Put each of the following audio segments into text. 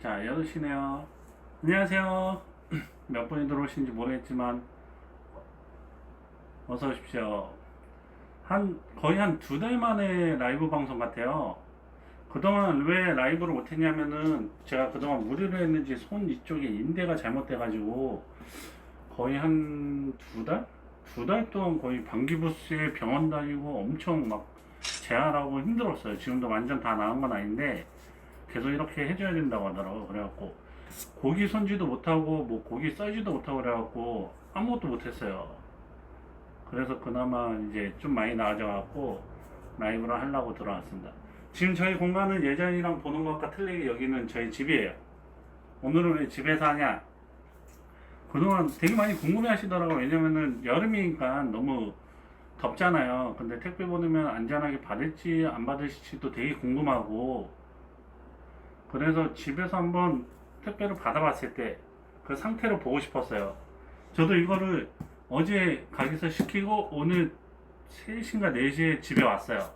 자, 8시네요. 안녕하세요. 몇 분이 들어오신지 모르겠지만, 어서 오십시오. 거의 한 2달 만에 라이브 방송 같아요. 그동안 왜 라이브를 못했냐면은, 제가 그동안 무리를 했는지 손 이쪽에 인대가 잘못돼가지고, 거의 한 2달? 2달 동안 거의 방기부스에 병원 다니고 엄청 막 재활하고 힘들었어요. 지금도 완전 다 나은 건 아닌데, 계속 이렇게 해줘야 된다고 하더라고. 그래갖고 고기 손질도 못하고 뭐 고기 썰지도 못하고 그래갖고 아무것도 못했어요. 그래서 그나마 이제 좀 많이 나아져갖고 라이브를 하려고 들어왔습니다. 지금 저희 공간은 예전이랑 보는 것과 틀리게 여기는 저희 집이에요. 오늘은 왜 집에서 하냐? 그동안 되게 많이 궁금해 하시더라고요. 왜냐면은 여름이니까 너무 덥잖아요. 근데 택배 보내면 안전하게 받을지 안 받을지도 되게 궁금하고, 그래서 집에서 한번 택배를 받아봤을 때 그 상태를 보고 싶었어요. 저도 이거를 어제 가게에서 시키고 오늘 3시인가 4시에 집에 왔어요.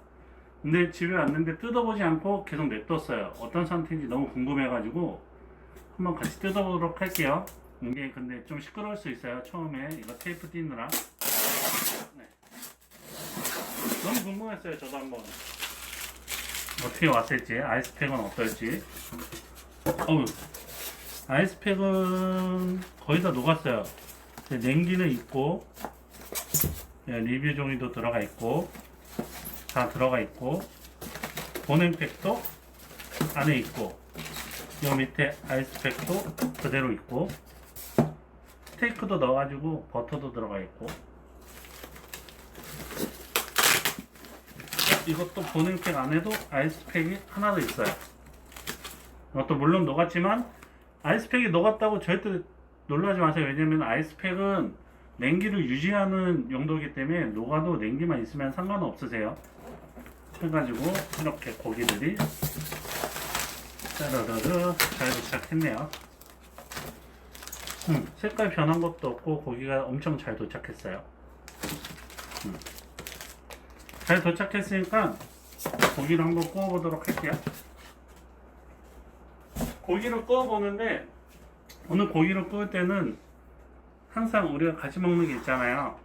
근데 집에 왔는데 뜯어보지 않고 계속 냅뒀어요. 어떤 상태인지 너무 궁금해가지고 한번 같이 뜯어보도록 할게요. 이게 근데 좀 시끄러울 수 있어요. 처음에 이거 테이프 띄느라. 네. 너무 궁금했어요. 저도 한번 어떻게 왔을지, 아이스팩은 어떨지. 아이스팩은 거의 다 녹았어요. 냉기는 있고, 리뷰 종이도 들어가 있고, 다 들어가 있고, 보냉팩도 안에 있고, 요 밑에 아이스팩도 그대로 있고, 스테이크도 넣어가지고 버터도 들어가 있고, 이것도 보냉팩 안에도 아이스팩이 하나 더 있어요. 이것도 물론 녹았지만 아이스팩이 녹았다고 절대 놀라지 마세요. 왜냐면 아이스팩은 냉기를 유지하는 용도이기 때문에 녹아도 냉기만 있으면 상관은 없으세요. 해가지고 이렇게 고기들이 짜르르르 잘 도착했네요. 색깔 변한 것도 없고 고기가 엄청 잘 도착했어요. 잘 도착했으니까 고기를 한번 구워보도록 할게요. 고기를 구워보는데, 오늘 고기를 구울 때는 항상 우리가 같이 먹는 게 있잖아요.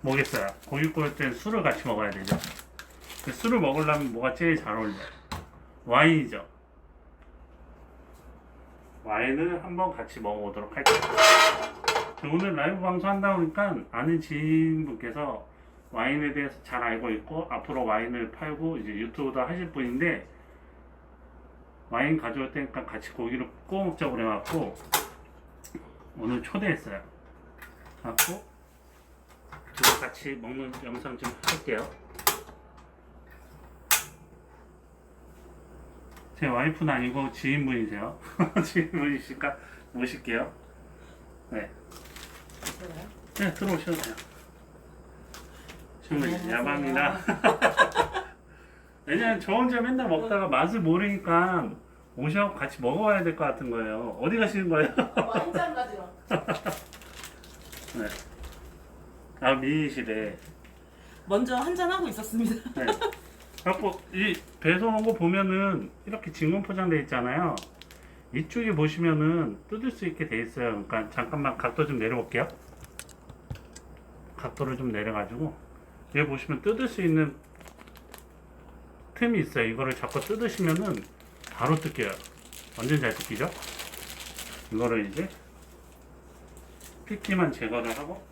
뭐겠어요? 고기 구울 때는 술을 같이 먹어야 되죠. 술을 먹으려면 뭐가 제일 잘 어울려요? 와인이죠. 와인을 한번 같이 먹어보도록 할게요. 오늘 라이브 방송 한다 보니까 아는 지인분께서 와인에 대해서 잘 알고 있고 앞으로 와인을 팔고 이제 유튜브도 하실 분인데, 와인 가져올 테니까 같이 고기를 구워 먹자고 그래갖고 오늘 초대했어요. 갖고 둘이 같이 먹는 영상 좀 할게요. 제 와이프는 아니고 지인분이세요. 지인분이시니까 모실게요. 네. 네, 들어오셔도 돼요. 지금 야밤이라. 왜냐면 저 혼자 맨날 먹다가 맛을 모르니까 오셔서 같이 먹어봐야 될 것 같은 거예요. 어디 가시는 거예요? 완전 가지러. 네. 아, 미인이시래. 먼저 한잔 하고 있었습니다. 네. 갖고 이 배송 온 거 보면은 이렇게 진공 포장돼 있잖아요. 이쪽에 보시면은 뜯을 수 있게 돼 있어요. 그러니까 잠깐만 각도 좀 내려볼게요. 각도를 좀 내려가지고 여기 보시면 뜯을 수 있는 틈이 있어요. 이거를 자꾸 뜯으시면은 바로 뜯겨요. 완전 잘 뜯기죠? 이거를 이제 핏기만 제거를 하고,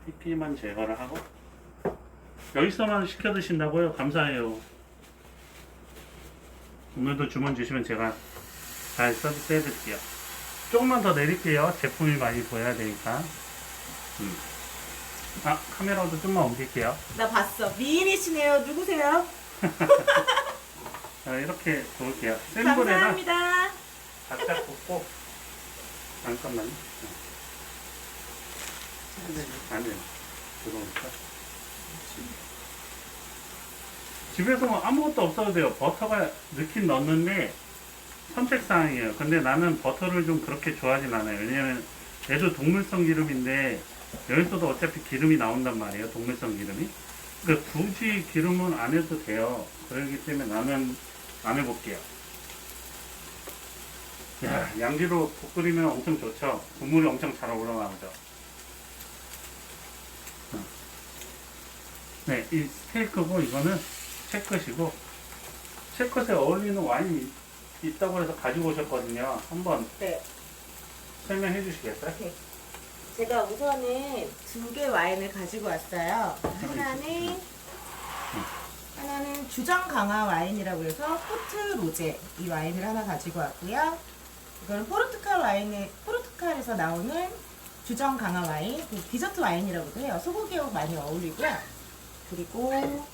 핏기만 제거를 하고, 여기서만 시켜 드신다고요? 감사해요. 오늘도 주문 주시면 제가 잘 서비스 해드릴게요. 조금만 더 내릴게요. 제품이 많이 보여야 되니까. 아, 카메라도 좀만 옮길게요. 나 봤어. 미인이시네요. 누구세요? 자, 이렇게 놓을게요. 센 불에다 감사합니다. 바짝 굽고, 잠깐만요. 안 돼. 들어오니까. 집에서 뭐 아무것도 없어도 돼요. 버터가 넣긴 넣는데 선택사항이에요. 근데 나는 버터를 좀 그렇게 좋아하진 않아요. 왜냐면 얘도 동물성 기름인데 여기서도 어차피 기름이 나온단 말이에요. 동물성 기름이. 그러니까 굳이 기름은 안 해도 돼요. 그렇기 때문에 나는 안 해볼게요. 야, 양지로 국 끓이면 엄청 좋죠. 국물이 엄청 잘 올라가죠. 네, 이 스테이크고 이거는 채끝이고 채끝에 어울리는 와인이 있다고 해서 가지고 오셨거든요. 한번 네. 설명해 주시겠어요? 제가 우선은 2개 와인을 가지고 왔어요. 하나는 주정 강화 와인이라고 해서 포트 로제 이 와인을 하나 가지고 왔고요. 이거는 포르투갈에서 나오는 주정 강화 와인, 그 디저트 와인이라고도 해요. 소고기하고 많이 어울리고요. 그리고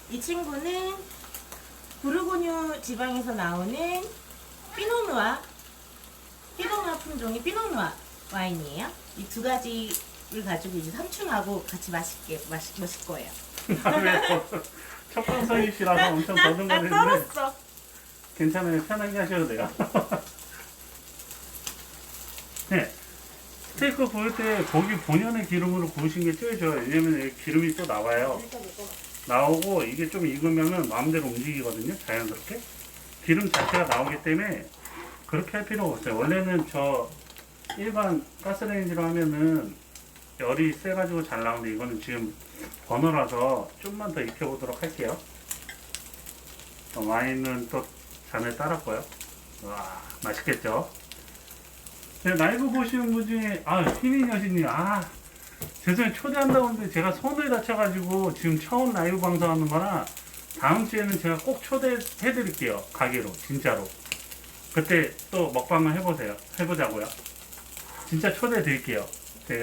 이 친구는 부르고뉴 지방에서 나오는 피노누아 품종의 피노누아 와인이에요. 이 두 가지를 가지고 이제 삼촌하고 같이 마실 거예요. 첫 방송이시라서 엄청 나 더듬거리는데 떨었어. 괜찮아요. 편하게 하셔도 돼요. 네. 스테이크 구울 때 고기 본연의 기름으로 구우신 게 제일 좋아요. 왜냐면 여기 기름이 또 나와요. 나오고 이게 좀 익으면은 마음대로 움직이거든요. 자연스럽게. 기름 자체가 나오기 때문에 그렇게 할 필요가 없어요. 원래는 저 일반 가스레인지로 하면은 열이 세가지고 잘 나오는데 이거는 지금 버너라서 좀만 더 익혀보도록 할게요. 와인은 또 잔을 따랐고요. 와, 맛있겠죠? 네, 라이브 보시는 분 중에 휘민 여신님 죄송해요. 초대한다고 하는데 제가 손을 다쳐가지고 지금 처음 라이브 방송하는 거라 다음 주에는 제가 꼭 초대해드릴게요. 가게로 진짜로. 그때 또 먹방을 해보자고요. 진짜 초대드릴게요. 네,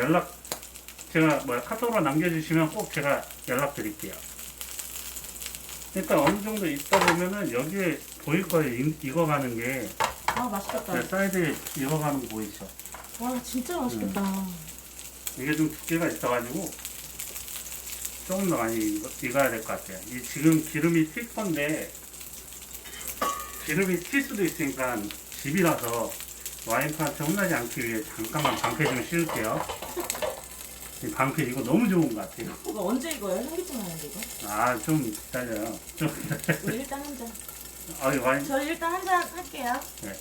제가 카톡으로 남겨주시면 꼭 제가 연락드릴게요. 일단 어느 정도 있다 보면은 여기에 보일 거예요. 익어가는 게. 맛있겠다. 네, 사이드에 익어가는 거 보이죠? 와, 진짜 맛있겠다. 이게 좀 두께가 있어가지고 조금 더 많이 익어야 될 것 같아요. 이 지금 기름이 튈 건데 기름이 튈 수도 있으니까 집이라서 와인파한테 혼나지 않기 위해 잠깐만 방패 좀 씌울게요. 이 방패 이거 너무 좋은 것 같아요. 이거 언제 이거요? 현기증 나는데 이거? 좀 기다려요. 좀 기다려요. 우리 일단 한 잔. 이 와인. 저 일단 한 잔 할게요. 네.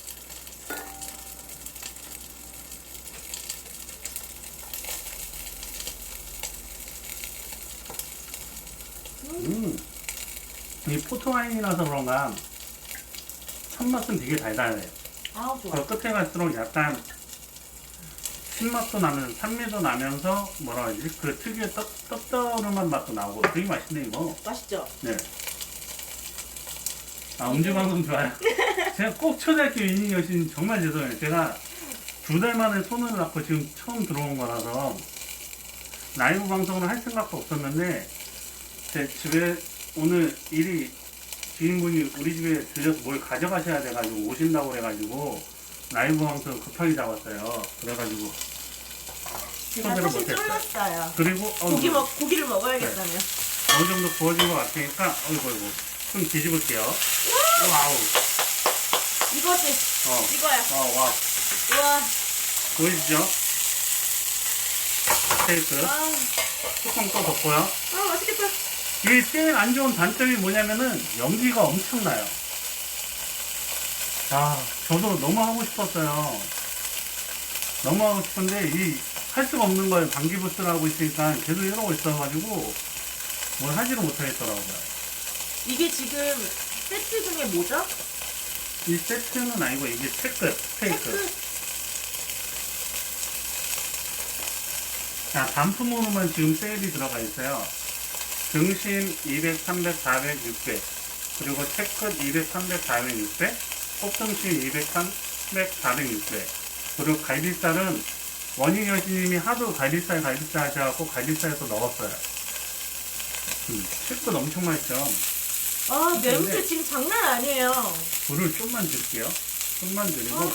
이 포트와인이라서 그런가 첫맛은 되게 달달해요. 좋아. 그 끝에 갈수록 약간 신맛도 나면서 산미도 나면서 뭐라 하지? 그 특유의 떡떠름한 맛도 나오고 되게 맛있네 이거. 맛있죠? 네. 음주방송 좋아요. 제가 꼭 초대할게요. 이니 여신 정말 죄송해요. 제가 2달 만에 손을 낳고 지금 처음 들어온 거라서 라이브 방송을 할 생각도 없었는데 제 집에 오늘 지인분이 우리 집에 들려서 뭘 가져가셔야 돼가지고 오신다고 그래가지고 라이브 방송 급하게 잡았어요. 그래가지고 제가 초대를 사실 못했어요. 쫄랐어요. 그리고 고기를 먹어야겠다며. 어느 정도 구워진 것 같으니까 어이구 좀 뒤집을게요. 와우. 이거지. 이거야. 와. 우와. 보이시죠? 스테이크 뚜껑 또 덮고요. 맛있겠다. 이게 제일 안 좋은 단점이 뭐냐면은 연기가 엄청나요. 저도 너무 하고 싶었어요. 너무 하고 싶은데 할 수가 없는 거예요. 방기부스를 하고 있으니까 계속 이러고 있어가지고 뭘 하지를 못하겠더라고요. 이게 지금 세트 중에 뭐죠? 이 세트는 아니고 이게 스테이크. 단품으로만 지금 세일이 들어가 있어요. 등심 200, 300, 400, 600 그리고 채끝 200, 300, 400, 600 꽃등심 200, 300, 400, 600 그리고 갈비살은 원희 여신님이 하도 갈비살 하셔갖고 갈비살에서 넣었어요. 채끝 엄청 맛있죠. 냄새 지금 장난 아니에요. 불을 좀만 줄게요. 좀만 줄이고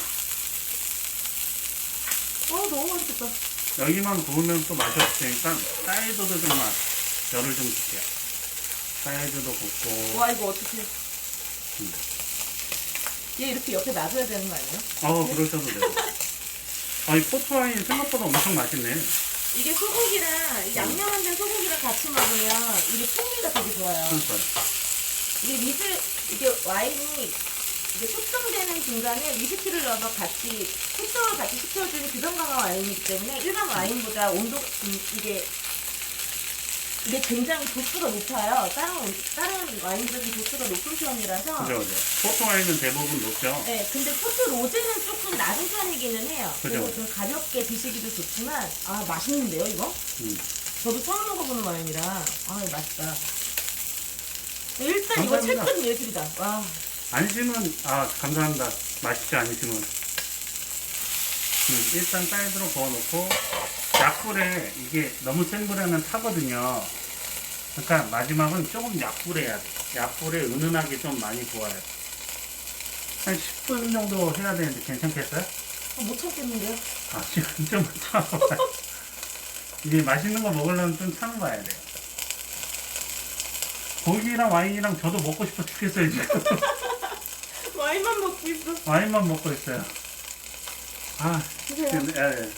너무 맛있겠다. 여기만 구우면 또 맛이 없으니까 사이드도 좀 열을 좀 줄게요. 사이드도 굽고. 와, 이거 어떡해. 얘 이렇게 옆에 놔줘야 되는 거 아니에요? 그러셔도 돼요. 이 포트와인 생각보다 엄청 맛있네. 이게 소고기랑 양념한 된 소고기랑 같이 먹으면 이게 풍미가 되게 좋아요. 그러니까. 이게 와인이 이게 숙성되는 중간에 위스키를 넣어서 같이 숙성을 같이 시켜주는 규정 강화 와인이기 때문에 일반 와인보다 온도 이게 굉장히 도수가 높아요. 다른 와인들은 도수가 높은 편이라서. 그죠, 그죠. 포트 와인은 대부분 높죠. 네, 근데 포트 로제는 조금 낮은 편이기는 해요. 그죠. 그래서 좀 가볍게 드시기도 좋지만, 아, 맛있는데요, 이거? 저도 처음 먹어보는 와인이라, 아, 맛있다. 일단 이거 감사합니다. 채끝 예술이다. 와. 안심은, 감사합니다. 맛있죠, 안심은. 일단 사이드로 구워놓고, 약불에, 이게 너무 센 불에는 타거든요. 그러니까 마지막은 조금 약불에 해야 돼. 약불에 은은하게 좀 많이 구워야 돼. 한 10분 정도 해야 되는데 괜찮겠어요? 못 참겠는데요? 지금 좀 참아봐요. 이게 맛있는 거 먹으려면 좀 참아봐야 돼요. 고기랑 와인이랑 저도 먹고 싶어 죽겠어요, 지금. 와인만 먹고 있어. 와인만 먹고 있어요. 드세요. 지금, 예.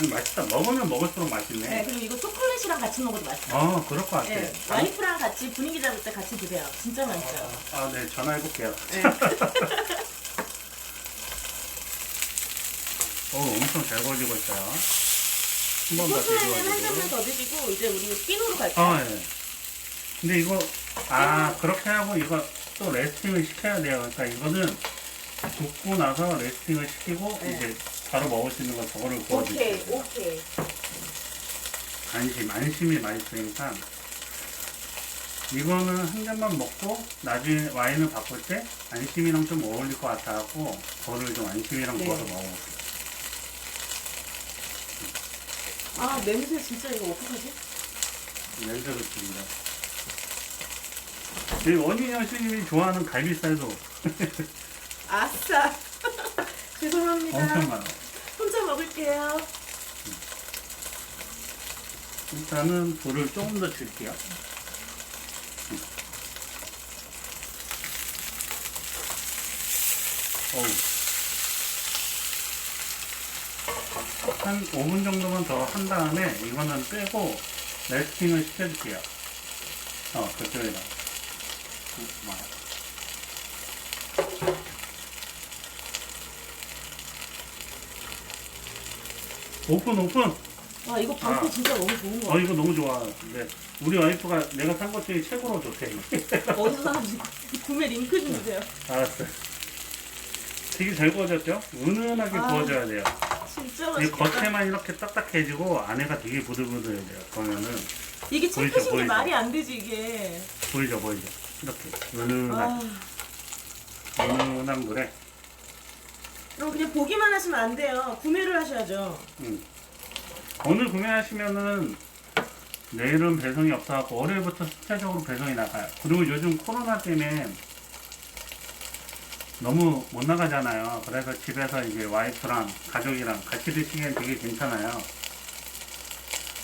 맛있다. 먹으면 먹을수록 맛있네. 네, 그리고 이거 초콜릿이랑 같이 먹어도 맛있어요. 그럴 것 같아. 네, 와이프랑 같이 분위기 잡을 때 같이 드세요. 진짜 맛있어요. 네, 전화해볼게요. 네. 엄청 잘 구워지고 있어요. 한 번 더 소스에는 한 뒤집어주고. 잔만 더 드시고 이제 우리 핀으로 갈게요. 예. 근데 이거, 그렇게 하고 이거 또 레스팅을 시켜야 돼요. 그러니까 이거는 굽고 나서 레스팅을 시키고 네. 이제 바로 먹을 수 있는 거 저거를 구워주세요. 오케이. 안심이 맛있으니까 이거는 한 잔만 먹고 나중에 와인을 바꿀 때 안심이랑 좀 어울릴 것 같아갖고 그거를 좀 안심이랑 네. 구워서 먹어볼게요. 냄새 진짜 이거 어떡하지? 냄새도 죽인다. 이 원희 여신님이 좋아하는 갈비살도 아싸. 죄송합니다. 엄청 많아. 혼자 먹을게요. 일단은 불을 조금 더 줄게요. 한 5분 정도만 더 한 다음에 이거는 빼고 레스팅을 시켜줄게요. 그쪽에다. 오픈! 와, 이거 방패 진짜 너무 좋은 거 같아. 이거 너무 좋아. 근데 우리 와이프가 내가 산 것 중에 최고로 좋대. 어디서 사는지 구매 링크 좀 주세요. 알았어요. 되게 잘 구워졌죠? 은은하게 구워져야 돼요. 진짜 이 맛있겠다. 겉에만 이렇게 딱딱해지고 안에가 되게 부들부들해야 돼요. 그러면은 이게 보이죠, 채끝인 게 보이죠? 말이 안 되지, 이게. 보이죠? 이렇게 은은한 물에. 그럼 그냥 보기만 하시면 안 돼요. 구매를 하셔야죠. 오늘 구매하시면은 내일은 배송이 없어갖고 월요일부터 수차적으로 배송이 나가요. 그리고 요즘 코로나 때문에 너무 못 나가잖아요. 그래서 집에서 이제 와이프랑 가족이랑 같이 드시기엔 되게 괜찮아요.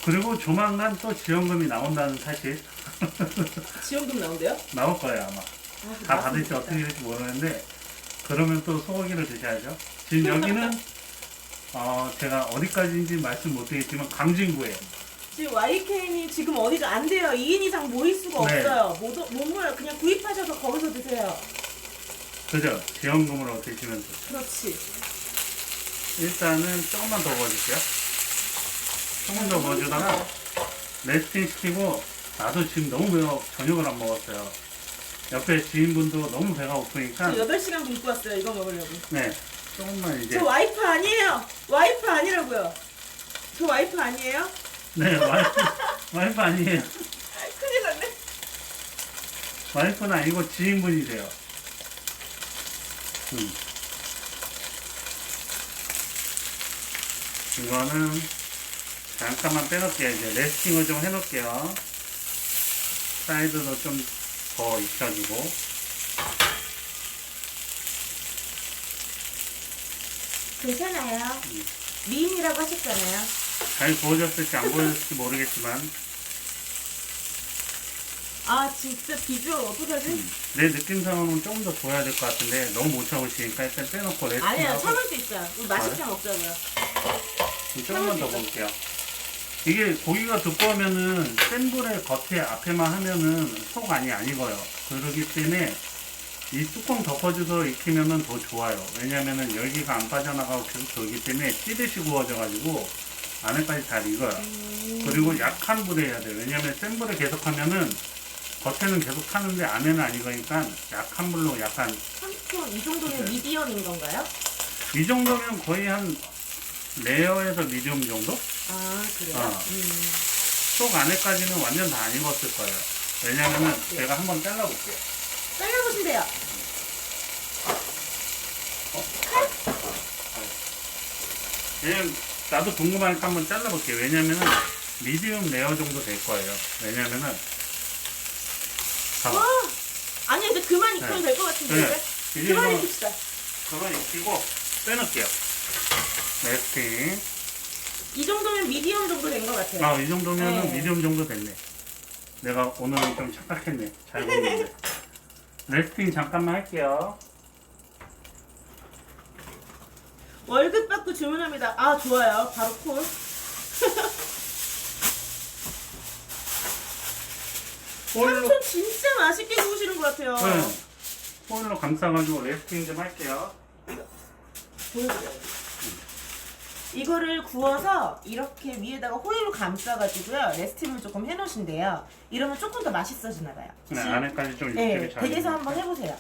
그리고 조만간 또 지원금이 나온다는 사실. 지원금 나온대요? 나올 거예요, 아마. 다 받을지 어떻게 될지 모르는데, 그러면 또 소고기를 드셔야죠. 지금 여기는, 제가 어디까지인지 말씀 못 드리겠지만, 강진구예요. 지금 YK님 지금 어디가 안 돼요. 2인 이상 모일 수가 네. 없어요. 못 모여요. 그냥 구입하셔서 거기서 드세요. 그죠? 지원금으로 드시면 좋죠. 그렇지. 일단은 조금만 더 구워줄게요. 조금 더 구워주다가, 레스팅 시키고, 나도 지금 너무 배가 저녁을 안 먹었어요. 옆에 지인분도 너무 배가 고프니까, 저 8시간 굶고 왔어요. 이거 먹으려고. 네, 조금만 이제. 저 와이프 아니에요. 와이프 아니라고요. 저 와이프 아니에요? 네, 와이프 아니에요. 큰일 났네. 와이프는 아니고 지인분이세요. 이거는 잠깐만 빼놓을게요. 이제 레스팅을 좀 해놓을게요. 사이드도 좀 더 익혀주고. 괜찮아요. 미인이라고 하셨잖아요. 잘 구워졌을지 안 구워졌을지 모르겠지만 아 진짜 비주얼 어떡하지? 내 느낌상으로는 조금 더 둬야 될 것 같은데 너무 못 참으시니까 일단 빼놓고 레스팅 아니야 하고 참을 수 있어요. 우리 맛있게 먹자고요. 조금만 더 볼게요. 이게 고기가 두꺼우면은 센 불에 겉에 앞에만 하면은 속 안이 안 익어요. 그러기 때문에 이 뚜껑 덮어줘서 익히면은 더 좋아요. 왜냐면은 열기가 안 빠져나가고 계속 돌기 때문에 찌듯이 구워져가지고 안에까지 잘 익어요. 그리고 약한 불에 해야 돼요. 왜냐면 센 불에 계속 하면은 겉에는 계속 타는데 안에는 안 익으니까 약한 불로 약간 삼촌 이 정도면 네. 미디엄인 건가요? 이 정도면 거의 한 레어에서 미디움 정도? 아 그래요? 어. 속 안에까지는 완전 다 안 익었을 거예요. 왜냐면은 네. 제가 한번 잘라볼게요. 잘라보시면 왜냐면 나도 궁금하니까 한번 잘라볼게요. 왜냐면은 미디움 레어 정도 될 거예요. 왜냐면은 봐봐. 와 아니 이제 그만 익혀도 네. 될 것 같은데 네. 이제? 이제 그만 이거 익힙시다. 그만 익히고 빼놓을게요. 레스팅. 이 정도면 미디엄 정도 된 것 같아요. 아, 이 정도면은 네. 미디움 정도 됐네. 내가 오늘은 좀 착각했네. 잘 보이는데. 레스팅 잠깐만 할게요. 월급 받고 주문합니다. 아 좋아요. 바로 콜. 호일로, 삼촌 진짜 맛있게 구우시는 것 같아요. 네. 호일로 감싸가지고 레스팅 좀 할게요. 보여드려요. 이거를 구워서 이렇게 위에다가 호일로 감싸가지고요. 레스팅을 조금 해놓으신대요. 이러면 조금 더 맛있어지나 봐요. 네, 안에까지 좀 네, 육즙이 잘. 댁에서 익으니까. 한번 해보세요.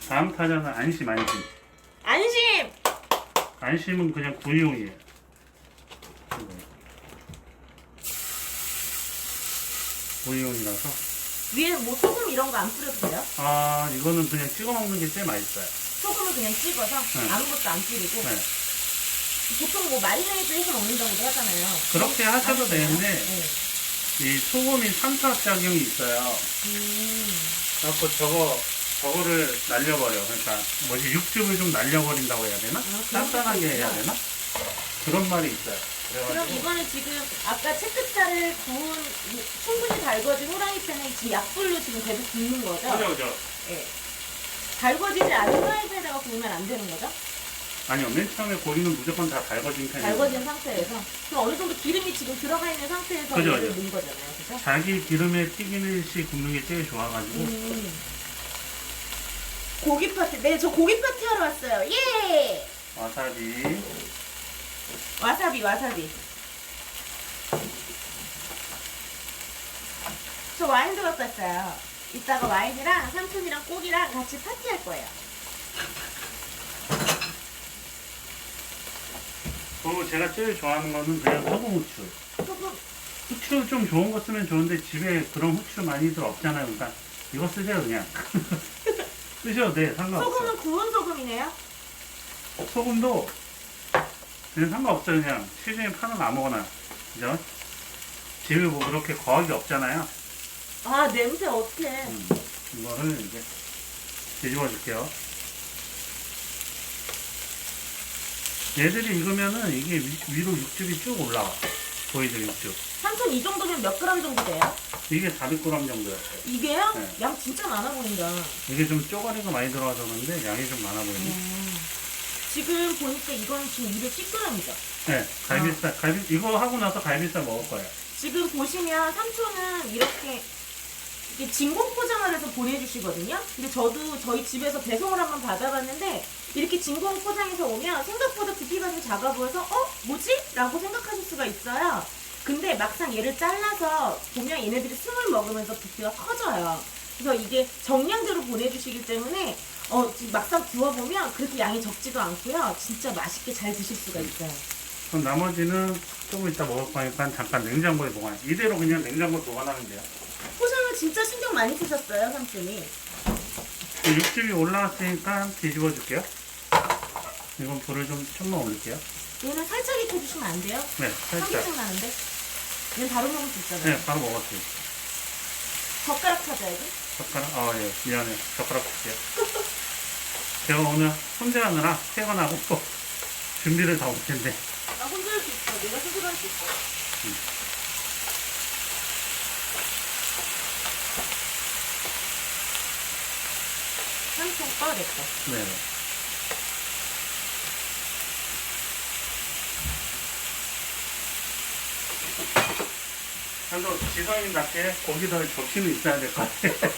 다음 타자는 안심, 안심. 안심! 안심은 그냥 구이용이에요. 구이용이라서. 위에 뭐 소금 이런 거 안 뿌려도 돼요? 아, 이거는 그냥 찍어 먹는 게 제일 맛있어요. 소금을 그냥 찍어서 네. 아무것도 안 뿌리고 네. 보통 뭐 마리네이드 해서 먹는다고도 하잖아요. 그렇게 하셔도 맛있어요. 되는데, 네. 이 소금이 삼투압작용이 있어요. 그래갖고 저거를 날려버려. 그러니까, 뭐지, 육즙을 좀 날려버린다고 해야 되나? 그런 단단하게 것도 해야 있구나. 되나? 그런 말이 있어요. 그럼 그래가지고, 이거는 지금 아까 채끝살을 구운 충분히 달궈진 후라이팬에 지금 약불로 지금 계속 굽는 거죠? 그죠. 예. 달궈지지 않은 후라이팬에다가 구우면 안 되는 거죠? 아니요, 맨 처음에 고기는 무조건 다 달궈진 편이에요. 달궈진 상태에서 그럼 어느 정도 기름이 지금 들어가 있는 상태에서 그죠, 얘를 그죠. 넣은 거잖아요, 그죠? 자기 기름에 튀기듯이 굽는 게 제일 좋아가지고, 고기 파티, 네, 저 고기 파티 하러 왔어요. 예! 와사비. 와사비. 저 와인도 갖고 왔어요. 이따가 와인이랑 삼촌이랑 꼭이랑 같이 파티할 거예요. 그리고 제가 제일 좋아하는 거는 그냥 소금 후추. 소금, 후추 좀 좋은 거 쓰면 좋은데 집에 그런 후추 많이들 없잖아요. 그러니까 이거 쓰세요 그냥. 쓰셔도 돼. 상관없어. 소금은 구운 소금이네요. 소금도 그냥 상관없어요. 그냥 시중에 파는 아무거나. 그죠? 집에 뭐 그렇게 거하게 없잖아요. 아, 냄새 어떡해. 이거를 이제 뒤집어 줄게요. 얘들이 익으면은 이게 위로 육즙이 쭉 올라와. 보이죠, 육즙. 삼촌 이 정도면 몇 그램 정도 돼요? 이게 400g 정도였어요. 이게요? 네. 양 진짜 많아 보인다. 이게 좀 쪼가리가 많이 들어가서 그런데 양이 좀 많아 보이네. 지금 보니까 이건 지금 210g이죠. 네, 갈비살, 이거 하고 나서 갈비살 먹을 거예요. 지금 보시면 삼촌은 이렇게 진공 포장을 해서 보내주시거든요. 근데 저도 저희 집에서 배송을 한번 받아봤는데 이렇게 진공 포장해서 오면 생각보다 부피가 좀 작아 보여서 뭐지? 라고 생각하실 수가 있어요. 근데 막상 얘를 잘라서 보면 얘네들이 숨을 먹으면서 부피가 커져요. 그래서 이게 정량대로 보내주시기 때문에 지금 막상 구워보면 그렇게 양이 적지도 않고요. 진짜 맛있게 잘 드실 수가 있어요. 그럼 나머지는 조금 이따 먹을 거니까 잠깐 냉장고에 보관. 이대로 그냥 냉장고에 보관하면 돼요. 포장을 진짜 신경 많이 쓰셨어요, 삼촌이. 육즙이 올라왔으니까 뒤집어 줄게요. 이건 불을 좀만 올릴게요. 얘는 살짝 익혀주시면 안 돼요? 네, 살짝. 향기증 나는데? 얘는 바로 먹을 수 있잖아요. 네, 바로 먹었어요. 젓가락 찾아야지. 젓가락? 예, 미안해. 젓가락 줄게요. 제가 오늘 혼자 하느라 퇴근하고 준비를 다 못했는데. 나 혼자 할 수 있어. 내가 스스로 할 수 있어. 섞어 냈어. 네. 그래도 지성이답게 고기도 접시는 있어야 될 것 같아.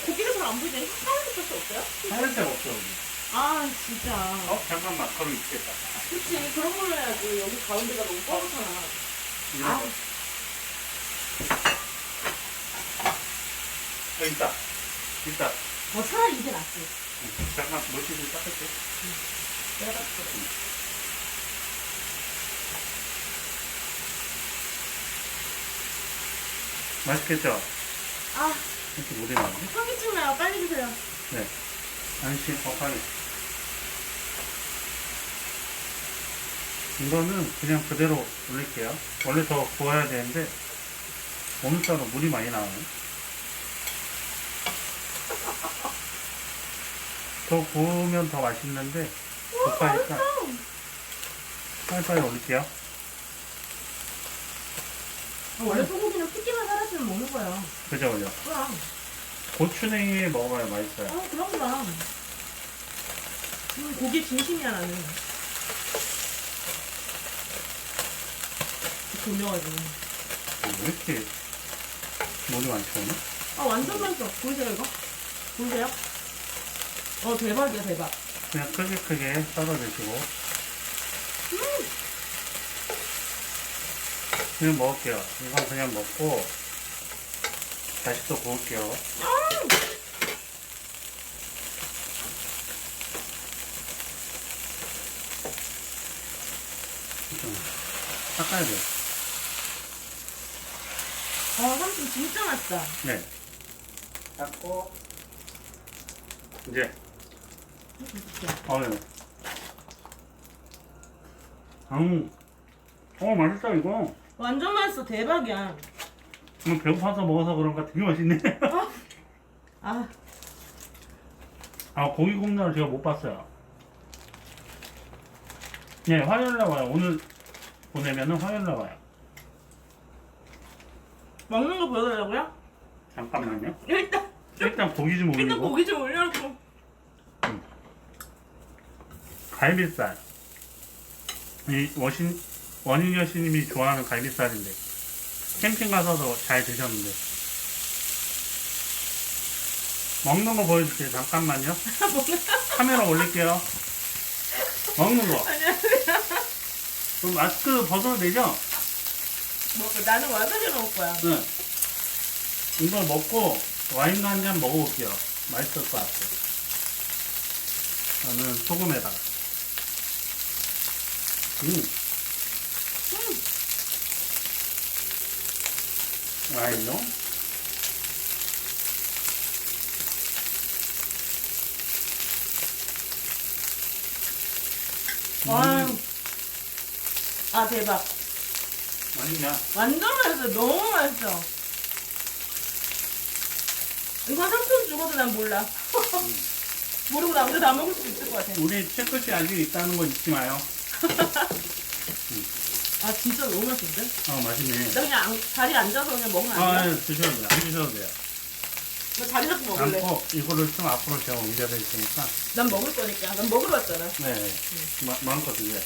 고기가 잘 안 보이네. 하얀색 밖에 없어요? 하얀색 없어, 여기. 아 진짜. 잠깐만, 거기 있겠다. 그치 그런 걸로 해야지. 여기 가운데가 너무 뻔하잖아. 이런 거. 있다. 있다. 차라리 이게 낫지. 잠깐, 물티슈 닦을게. 내가 닦을게. 맛있겠죠? 아 이렇게 물이 나오네. 현기증 나요. 빨리 주세요. 네. 안심, 빨리. 이거는 그냥 그대로 올릴게요. 원래 더 구워야 되는데, 오늘따라 물이 많이 나와요. 더 구우면 더 맛있는데, 급하니까 빨리빨리 올릴게요. 원래 소고기는 피기만 살았으면 먹는 거야. 그죠, 그죠? 그럼. 고추냉이에 먹어야 맛있어요. 그럼. 고기 진심이야 나는. 돌려가지고. 왜 이렇게 물이 많지, 오늘? 완전 맛있어. 보이세요 이거? 보이세요? 대박이야 대박. 그냥 크게 썰어 드시고. 그냥 먹을게요. 이건 그냥 먹고, 다시 또 구울게요. 좀 닦아야 돼요. 삼촌 진짜 맛있다. 네. 닦고, 이제, 네. 맛있다, 이거. 완전 맛있어. 대박이야. 배고파서 먹어서 그런가 되게 맛있네. 아, 고기 굽는 날 제가 못 봤어요. 네, 화요일날 와요. 오늘 보내면은 화요일날 와요. 먹는 거 보여드리려고요? 잠깐만요. 일단 고기 좀 올리고. 고기 좀 올려놓고. 갈비살. 이 원인 여신님이 좋아하는 갈비살인데 캠핑 가서도 잘 드셨는데. 먹는 거 보여줄게요. 잠깐만요. 카메라 올릴게요. 먹는 거. 안녕하세요. 그럼 마스크 벗어도 되죠? 나는 와사비 넣을 거야. 네. 이걸 먹고 와인도 한 잔 먹어볼게요. 맛있을 것 같아요. 저는 소금에다가. 와인요? 대박. 맛있냐? 완전 맛있어. 너무 맛있어. 이거 삼촌 죽어도 난 몰라. 모르고 남들 다 먹을 수 있을 것 같아. 우리 채끝이 아직 있다는 거 잊지 마요. 진짜 너무 맛있는데? 맛있네. 나 그냥 자리에 앉아서 그냥 먹으면 안 돼? 드셔도 돼요. 안 드셔도 돼요. 나 자리 잡고 먹을래. 않고 이거를 좀 앞으로 제가 옮겨드릴 테니까. 난 먹을 거니까. 난 먹으러 왔잖아. 네. 마음껏 드세요.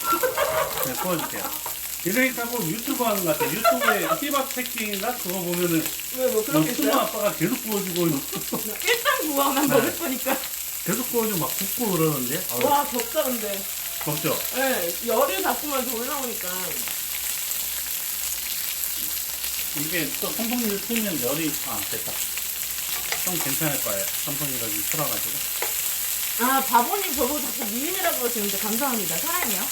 네, 구워줄게요. 이러니까 뭐 유튜브 하는 것 같아. 유튜브에 힙합 체킹인가? 그거 보면은 왜 그런 게 푸마 있어요? 아빠가 계속 구워주고 일단 구워. 난 네. 먹을 거니까. 계속 구워주고 막 굽고 그러는데. 와, 덥다 근데. 덥죠? 네, 열이 자꾸만 올라오니까. 이게 또 선풍기를 틀면 열이 됐다. 좀 괜찮을 거예요. 선풍기가 좀 틀어가지고. 바보님 저보고 자꾸 미인이라고 그러시는데 감사합니다. 사랑해요.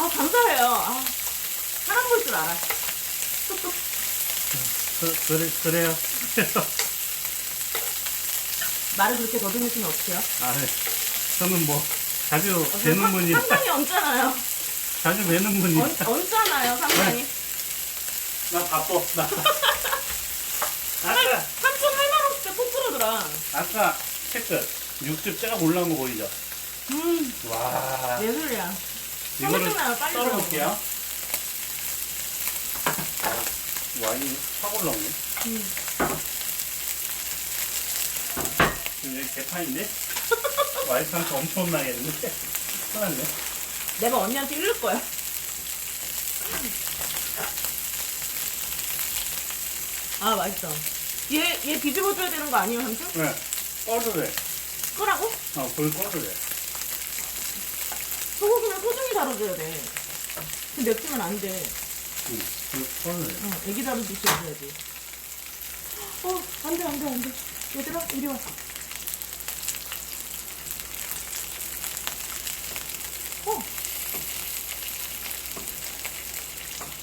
감사해요. 사람 볼 줄 알아. 그래요. 말을 그렇게 더듬으시면 어떡해요? 네. 저는 뭐 자주 뵈는 분이 상당히 얹잖아요. 자주 뵈는 분이 얹잖아요, 상당히. 나 바빠. 아까 삼촌 할 말 없을 때 꼭 그러더라. 아까 체크 육즙 쫙 올라온 거 보이죠? 와. 예술이야. 이거를 생각나요, 빨리 썰어볼게요. 와인이 확 올라오네. 이제 개판인데? 와이프한테 엄청 혼나겠는데? 큰일났네. 내가 언니한테 이를 거야. 아 맛있어. 얘 뒤집어줘야 되는 거 아니에요, 삼촌? 네. 꺼도 돼. 끄라고? 불 꺼도 돼. 소고기는 소중히 다뤄줘야 돼. 근데 냅두면 안 돼. 불 꺼도 돼. 애기 다루듯이 해줘야지. 안 돼, 안 돼, 안 돼. 얘들아, 이리 와.